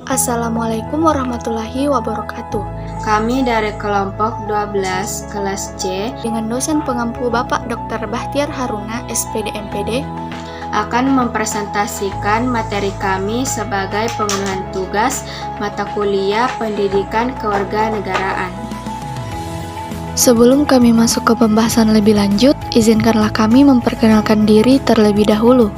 Assalamualaikum warahmatullahi wabarakatuh. Kami dari kelompok 12 kelas C Dengan dosen pengampu Bapak Dr. Bahtiar Haruna, SPD MPD, akan mempresentasikan materi kami sebagai pemenuhan tugas mata kuliah Pendidikan Kewarganegaraan. Sebelum kami masuk ke pembahasan lebih lanjut, izinkanlah kami memperkenalkan diri terlebih dahulu.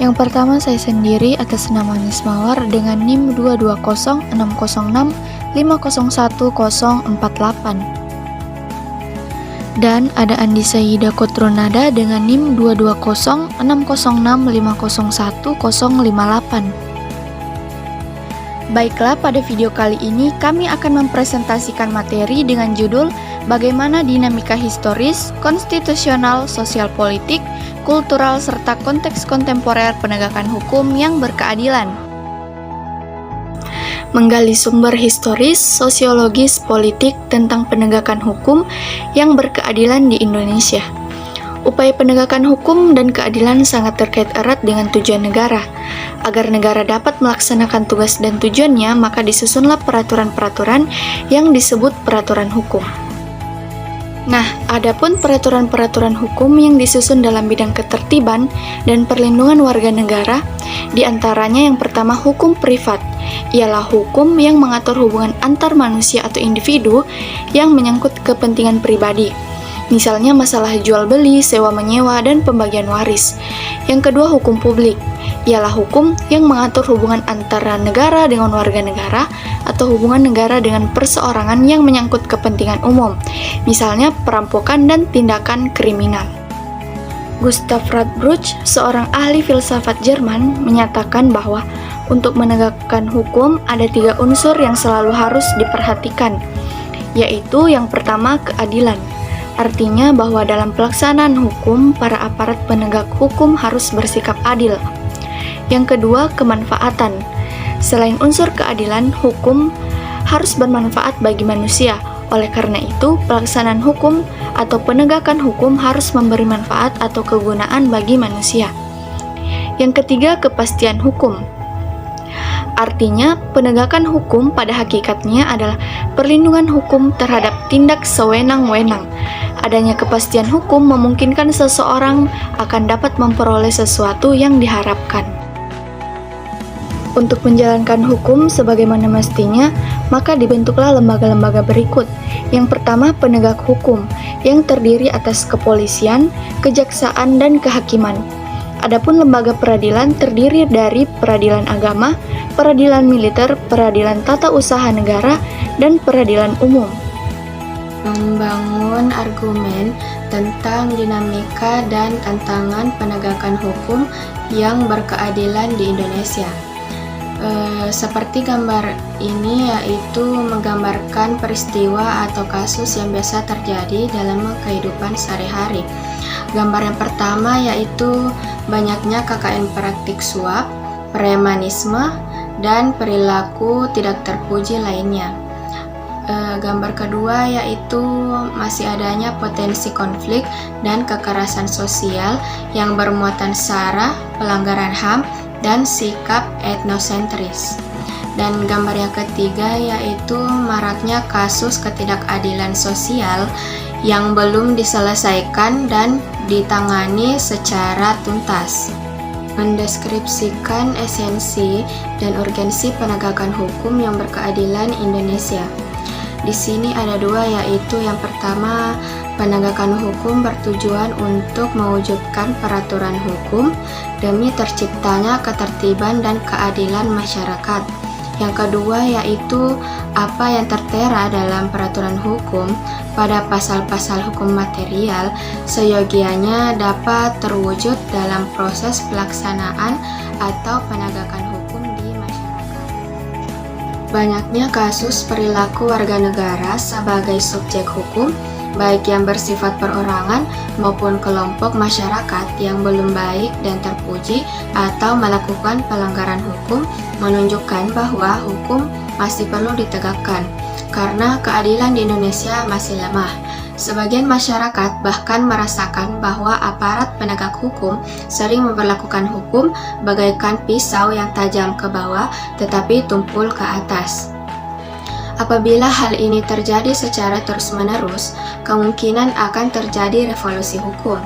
Yang pertama, saya sendiri atas nama Nismawar dengan NIM 2206065010048. Dan ada Andi Sayyida Kotrunada dengan NIM 2206065010058. Baiklah, pada video kali ini kami akan mempresentasikan materi dengan judul Bagaimana Dinamika Historis, Konstitusional, Sosial Politik, Kultural, serta Konteks Kontemporer Penegakan Hukum yang Berkeadilan. Menggali sumber historis, sosiologis, politik tentang penegakan hukum yang berkeadilan di Indonesia. Upaya penegakan hukum dan keadilan sangat terkait erat dengan tujuan negara. Agar negara dapat melaksanakan tugas dan tujuannya, maka disusunlah peraturan-peraturan yang disebut peraturan hukum. Nah, adapun peraturan-peraturan hukum yang disusun dalam bidang ketertiban dan perlindungan warga negara, diantaranya yang pertama hukum privat, ialah hukum yang mengatur hubungan antar manusia atau individu yang menyangkut kepentingan pribadi. Misalnya masalah jual beli, sewa menyewa, dan pembagian waris. Yang kedua hukum publik, ialah hukum yang mengatur hubungan antara negara dengan warga negara atau hubungan negara dengan perseorangan yang menyangkut kepentingan umum, misalnya perampokan dan tindakan kriminal. Gustav Radbruch, seorang ahli filsafat Jerman, menyatakan bahwa untuk menegakkan hukum ada 3 unsur yang selalu harus diperhatikan, yaitu yang pertama keadilan. Artinya bahwa dalam pelaksanaan hukum, para aparat penegak hukum harus bersikap adil. Yang kedua, kemanfaatan. Selain unsur keadilan, hukum harus bermanfaat bagi manusia. Oleh karena itu, pelaksanaan hukum atau penegakan hukum harus memberi manfaat atau kegunaan bagi manusia. Yang ketiga, kepastian hukum. Artinya, penegakan hukum pada hakikatnya adalah perlindungan hukum terhadap tindak sewenang-wenang. Adanya kepastian hukum memungkinkan seseorang akan dapat memperoleh sesuatu yang diharapkan. Untuk menjalankan hukum sebagaimana mestinya, maka dibentuklah lembaga-lembaga berikut. Yang pertama, penegak hukum, yang terdiri atas kepolisian, kejaksaan, dan kehakiman. Adapun lembaga peradilan terdiri dari peradilan agama, peradilan militer, peradilan tata usaha negara, dan peradilan umum. Membangun argumen tentang dinamika dan tantangan penegakan hukum yang berkeadilan di Indonesia. Seperti gambar ini, yaitu menggambarkan peristiwa atau kasus yang biasa terjadi dalam kehidupan sehari-hari. Gambar yang pertama yaitu banyaknya KKN praktik suap, premanisme, dan perilaku tidak terpuji lainnya. Gambar kedua yaitu masih adanya potensi konflik dan kekerasan sosial yang bermuatan sara, pelanggaran HAM, dan sikap etnosentris. Dan gambar yang ketiga yaitu maraknya kasus ketidakadilan sosial yang belum diselesaikan dan ditangani secara tuntas. Mendeskripsikan esensi dan urgensi penegakan hukum yang berkeadilan Indonesia. Di sini ada 2, yaitu yang pertama, penegakan hukum bertujuan untuk mewujudkan peraturan hukum demi terciptanya ketertiban dan keadilan masyarakat. Yang kedua yaitu apa yang tertera dalam peraturan hukum pada pasal-pasal hukum material seyogianya dapat terwujud dalam proses pelaksanaan atau penegakan hukum di masyarakat. Banyaknya kasus perilaku warga negara sebagai subjek hukum, baik yang bersifat perorangan maupun kelompok masyarakat yang belum baik dan terpuji atau melakukan pelanggaran hukum, menunjukkan bahwa hukum masih perlu ditegakkan karena keadilan di Indonesia masih lemah. Sebagian masyarakat bahkan merasakan bahwa aparat penegak hukum sering memperlakukan hukum bagaikan pisau yang tajam ke bawah tetapi tumpul ke atas. Apabila hal ini terjadi secara terus-menerus, kemungkinan akan terjadi revolusi hukum.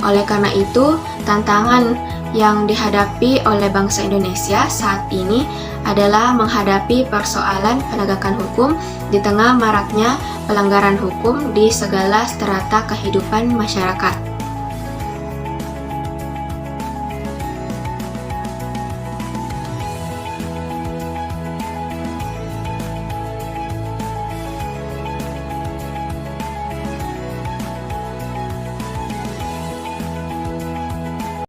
Oleh karena itu, tantangan yang dihadapi oleh bangsa Indonesia saat ini adalah menghadapi persoalan penegakan hukum di tengah maraknya pelanggaran hukum di segala strata kehidupan masyarakat.